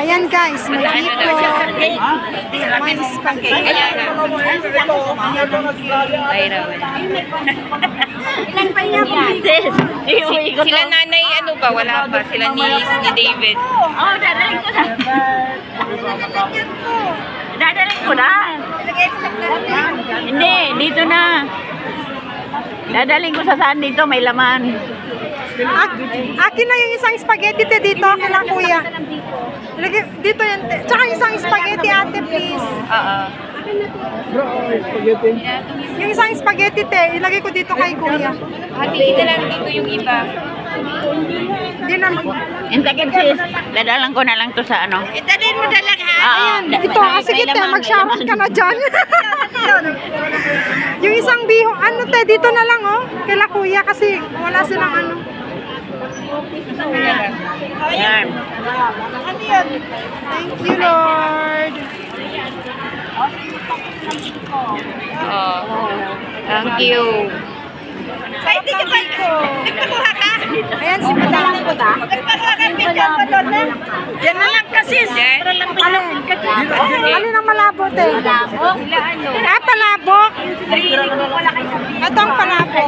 Ayan guys, may dito. May spaghetti. Ilan pa niya po? Sila nanay, ano ba? Wala pa. Sila ni David. Oo, dadaling ko na. Dadaling ko na. Hindi, dito na. Dadaling ko sa saan dito, may laman. Akin na yung isang spaghetti te dito, kailang kuya. Lagi, dito yan te. Tsaka isang spaghetti ate please. Oo. Yung isang spaghetti te, ilagay ko dito kay kuya. Hatiin na lang dito yung iba. Hindi naman. Intakit sis, dadalang ko na lang to sa ano. Itadin mo na lang ha. Ayan, dito. Sige te, mag-shower ka na dyan. Yung isang biho, ano te, dito na lang oh. Kaila kuya kasi wala silang ano. Ayan. Thank you Lord. Oh. Thank you. Ay, di ka ba? Nagpakuha ka? Ayan si Madam. Nagpakuha ka, picture mo doon na. Yan na lang kasi. Para lang pinapin ka dyan. Alin ang malabo te? Sila ano? Ah, palabok. Wala kayo sabihin. Ito ang palabok.